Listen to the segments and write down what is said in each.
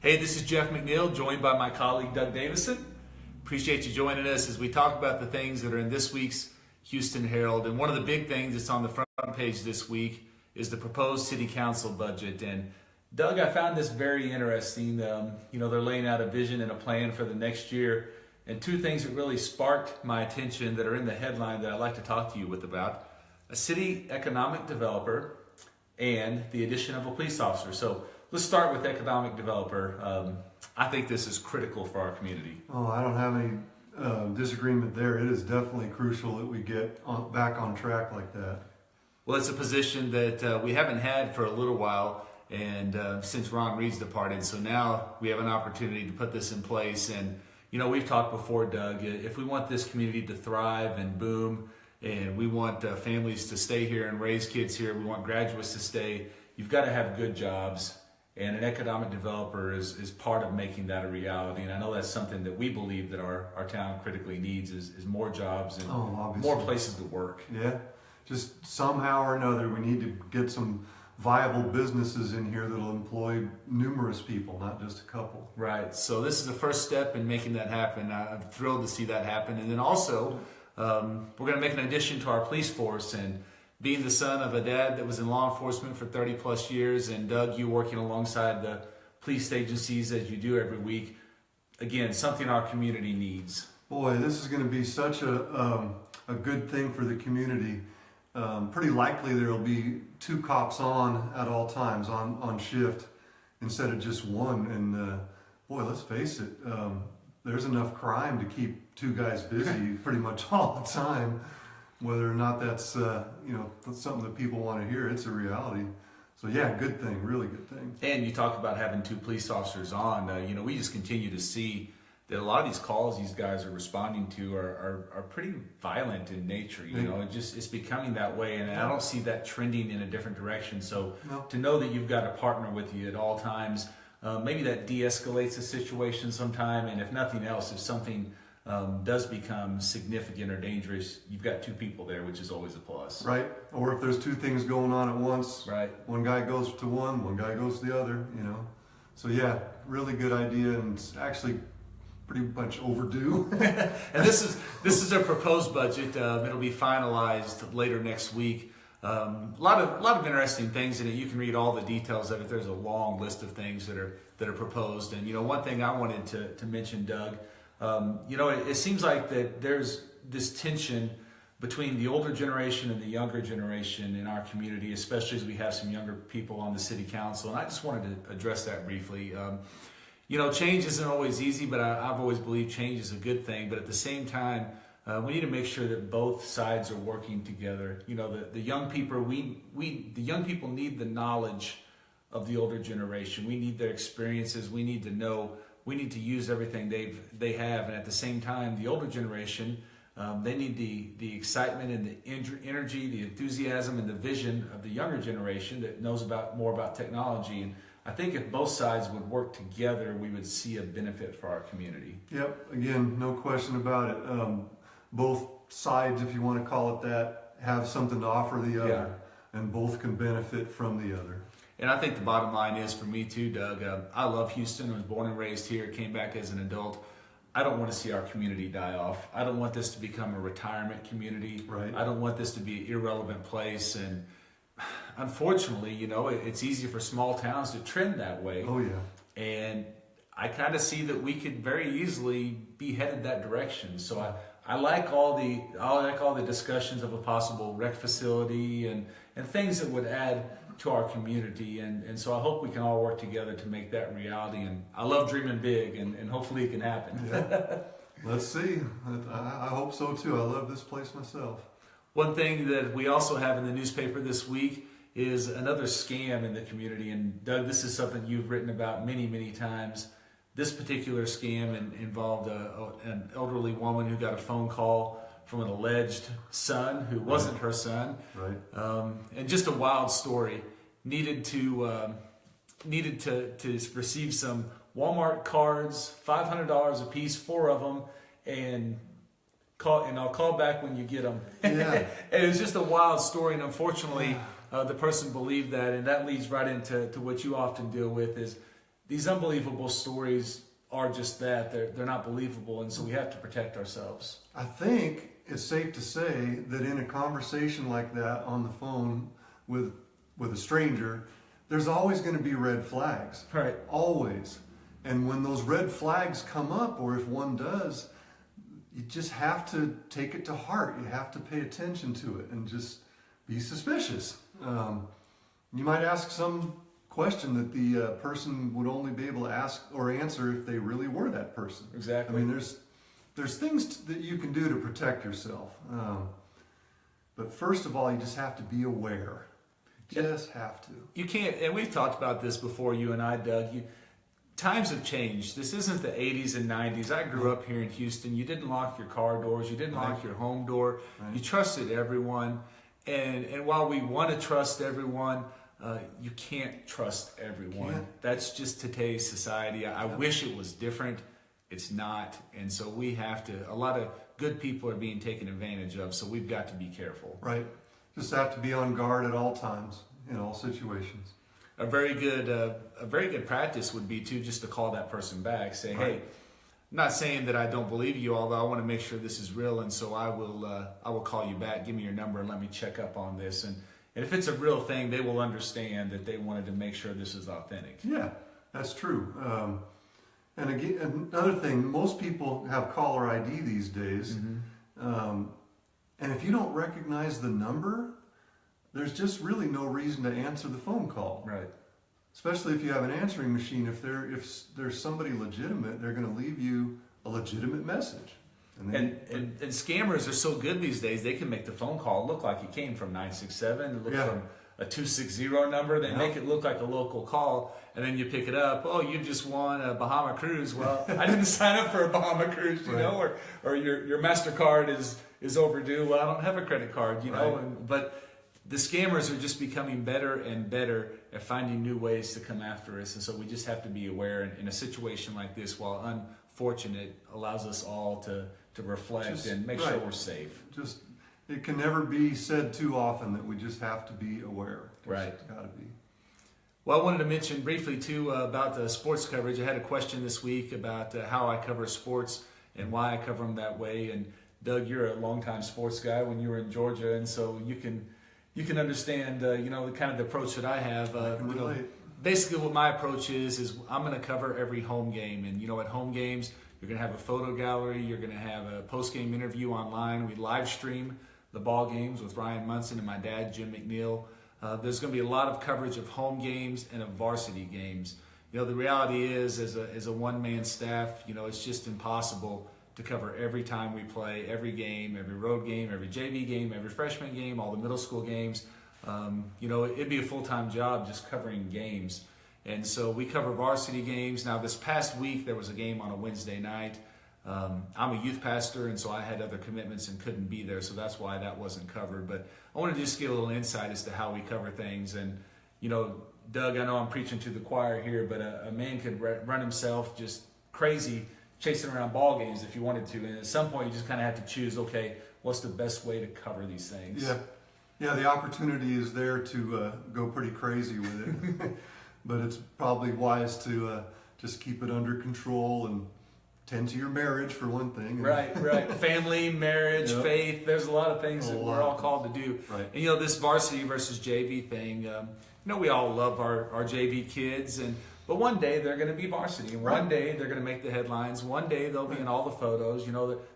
Hey, this is Jeff McNiell, joined by my colleague Doug Davison. Appreciate you joining us as we talk about the things that are in this week's Houston Herald. And one of the big things that's on the front page this week is the proposed city council budget. And Doug, I found this very interesting. They're laying out a vision and a plan for the next year. And two things that really sparked my attention that are in the headline that I'd like to talk to you about. A city economic developer and the addition of a police officer. So let's start with economic developer. I think this is critical for our community. Oh, I don't have any disagreement there. It is definitely crucial that we get back on track like that. Well, it's a position that we haven't had for a little while, and since Ron Reed's departed, so now we have an opportunity to put this in place. And we've talked before, Doug, if we want this community to thrive and boom, and we want families to stay here and raise kids here, we want graduates to stay, you've got to have good jobs. And an economic developer is part of making that a reality. And I know that's something that we believe that our town critically needs is more jobs and more places to work. Yeah, just somehow or another we need to get some viable businesses in here that'll employ numerous people, not just a couple. Right, so this is the first step in making that happen. I'm thrilled to see that happen. And then also, we're going to make an addition to our police force. And being the son of a dad that was in law enforcement for 30 plus years, and Doug, you working alongside the police agencies as you do every week, again, something our community needs. Boy, this is going to be such a good thing for the community. Pretty likely there will be 2 cops on at all times on shift instead of just one. And boy, let's face it, there's enough crime to keep 2 guys busy pretty much all the time. Whether or not that's something that people want to hear, it's a reality. So yeah, good thing, really good thing. And you talk about having 2 police officers on. We just continue to see that a lot of these calls these guys are responding to are pretty violent in nature. It's becoming that way, and I don't see that trending in a different direction. So to know that you've got a partner with you at all times, maybe that de-escalates the situation sometime. And if nothing else, if something does become significant or dangerous, you've got 2 people there, which is always a plus. Right. Or if there's 2 things going on at once, right, one guy goes to one guy goes to the other, So yeah, really good idea, and it's actually pretty much overdue. And this is a proposed budget. It'll be finalized later next week. A lot of interesting things in it. You can read all the details of it. There's a long list of things that are proposed. And one thing I wanted to mention, Doug, it seems like that there's this tension between the older generation and the younger generation in our community, especially as we have some younger people on the city council. And I just wanted to address that briefly. Change isn't always easy, but I've always believed change is a good thing. But at the same time, we need to make sure that both sides are working together. The young people, the young people need the knowledge of the older generation. We need their experiences. We need to know. We need to use everything they have, and at the same time, the older generation, they need the excitement and the energy, the enthusiasm, and the vision of the younger generation that knows more about technology. And I think if both sides would work together, we would see a benefit for our community. Yep. Again, no question about it. Both sides, if you want to call it that, have something to offer the other, and both can benefit from the other. And I think the bottom line is, for me too, Doug, I love Houston. I was born and raised here, came back as an adult. I don't want to see our community die off. I don't want this to become a retirement community. Right. I don't want this to be an irrelevant place. And unfortunately, it's easy for small towns to trend that way. Oh, yeah. And I kind of see that we could very easily be headed that direction. So I like all the discussions of a possible rec facility and things that would add to our community, and so I hope we can all work together to make that reality. And I love dreaming big, and hopefully it can happen. Yeah. Let's see. I hope so too. I love this place myself. One thing that we also have in the newspaper this week is another scam in the community. And Doug, this is something you've written about many, many times. This particular scam involved an elderly woman who got a phone call from an alleged son who wasn't her son. Right. And just a wild story. Needed to receive some Walmart cards, $500 a piece, 4 of them, and I'll call back when you get them. Yeah. And it was just a wild story, and unfortunately, the person believed that, and that leads right into what you often deal with is these unbelievable stories are just that. They're not believable, and so we have to protect ourselves. I think it's safe to say that in a conversation like that on the phone with a stranger, there's always going to be red flags. Right. Always. And when those red flags come up, or if one does, you just have to take it to heart. You have to pay attention to it and just be suspicious. You might ask some question that the person would only be able to ask or answer if they really were that person. Exactly. I mean, there's things that you can do to protect yourself. But first of all, you just have to be aware. Just have to. You can't, and we've talked about this before, you and I, Doug. Times have changed. This isn't the 80s and 90s. I grew up here in Houston. You didn't lock your car doors. You didn't lock your home door. Right. You trusted everyone. And while we want to trust everyone, you can't trust everyone. Can't. That's just today's society. I wish it was different. It's not. And so we have to, a lot of good people are being taken advantage of, so we've got to be careful. Right. Just have to be on guard at all times, in all situations. A very good practice would be just to call that person back. Say, Right. hey, I'm not saying that I don't believe you, although I want to make sure this is real, and so I will call you back. Give me your number and let me check up on this. And if it's a real thing, they will understand that they wanted to make sure this is authentic. Yeah, that's true. And again, another thing, most people have caller ID these days. Mm-hmm. And if you don't recognize the number, there's just really no reason to answer the phone call. Right. Especially if you have an answering machine. If there's somebody legitimate, they're going to leave you a legitimate message. And scammers are so good these days, they can make the phone call look like it came from 967, look from a 260 number. They make it look like a local call, and then you pick it up. Oh, you just won a Bahama cruise. Well, I didn't sign up for a Bahama cruise, you know, or your MasterCard is overdue. Well, I don't have a credit card, you know. But the scammers are just becoming better and better at finding new ways to come after us, and so we just have to be aware. In a situation like this, while unfortunate, allows us all to reflect and make sure we're safe. It can never be said too often that we just have to be aware. Right. Got to be. Well, I wanted to mention briefly too about the sports coverage. I had a question this week about how I cover sports and why I cover them that way. And Doug, you're a longtime sports guy when you were in Georgia, and so you can understand the kind of the approach that I have. I can relate. Basically, what my approach is I'm going to cover every home game, and at home games you're going to have a photo gallery, you're going to have a post-game interview online. We live stream the ball games with Ryan Munson and my dad, Jim McNiell. There's going to be a lot of coverage of home games and of varsity games. The reality is, as a one-man staff, it's just impossible to cover every time we play, every game, every road game, every JV game, every freshman game, all the middle school games. It'd be a full-time job just covering games. And so we cover varsity games. Now, this past week, there was a game on a Wednesday night. I'm a youth pastor, and so I had other commitments and couldn't be there, so that's why that wasn't covered. But I want to just give a little insight as to how we cover things. And, Doug, I know I'm preaching to the choir here, but a man could run himself just crazy chasing around ball games if you wanted to. And at some point, you just kind of have to choose, okay, what's the best way to cover these things? Yeah, the opportunity is there to go pretty crazy with it. But it's probably wise to just keep it under control and tend to your marriage for one thing. Right. Family, marriage, faith. There's a lot of things that we're all called to do. Right. And this varsity versus JV thing, we all love our JV kids, but one day they're going to be varsity, and one day they're going to make the headlines. One day they'll be in all the photos.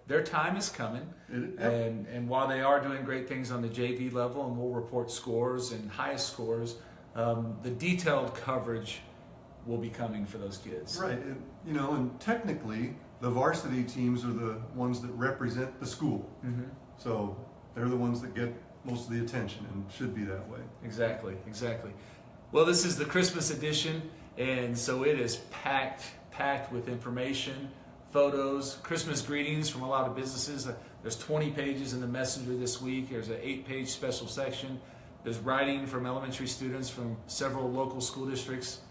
Their time is coming. And while they are doing great things on the JV level, and we'll report scores and highest scores, the detailed coverage will be coming for those kids. Right. And technically, the varsity teams are the ones that represent the school. Mm-hmm. So they're the ones that get most of the attention, and should be that way. Exactly. Well, this is the Christmas edition, and so it is packed with information, photos, Christmas greetings from a lot of businesses. There's 20 pages in the Messenger this week. There's an 8-page special section. There's writing from elementary students from several local school districts.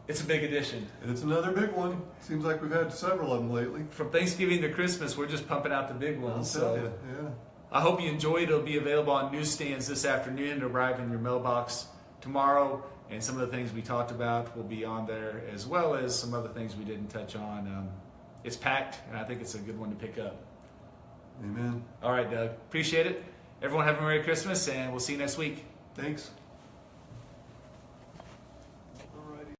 It's a big edition. And it's another big one. Seems like we've had several of them lately. From Thanksgiving to Christmas, we're just pumping out the big ones. I'll tell you, yeah. I hope you enjoy it. It'll be available on newsstands this afternoon to arrive in your mailbox tomorrow. and some of the things we talked about will be on there, as well as some other things we didn't touch on. It's packed, and I think it's a good one to pick up. Amen. All right, Doug. Appreciate it. Everyone have a Merry Christmas, and we'll see you next week. Thanks.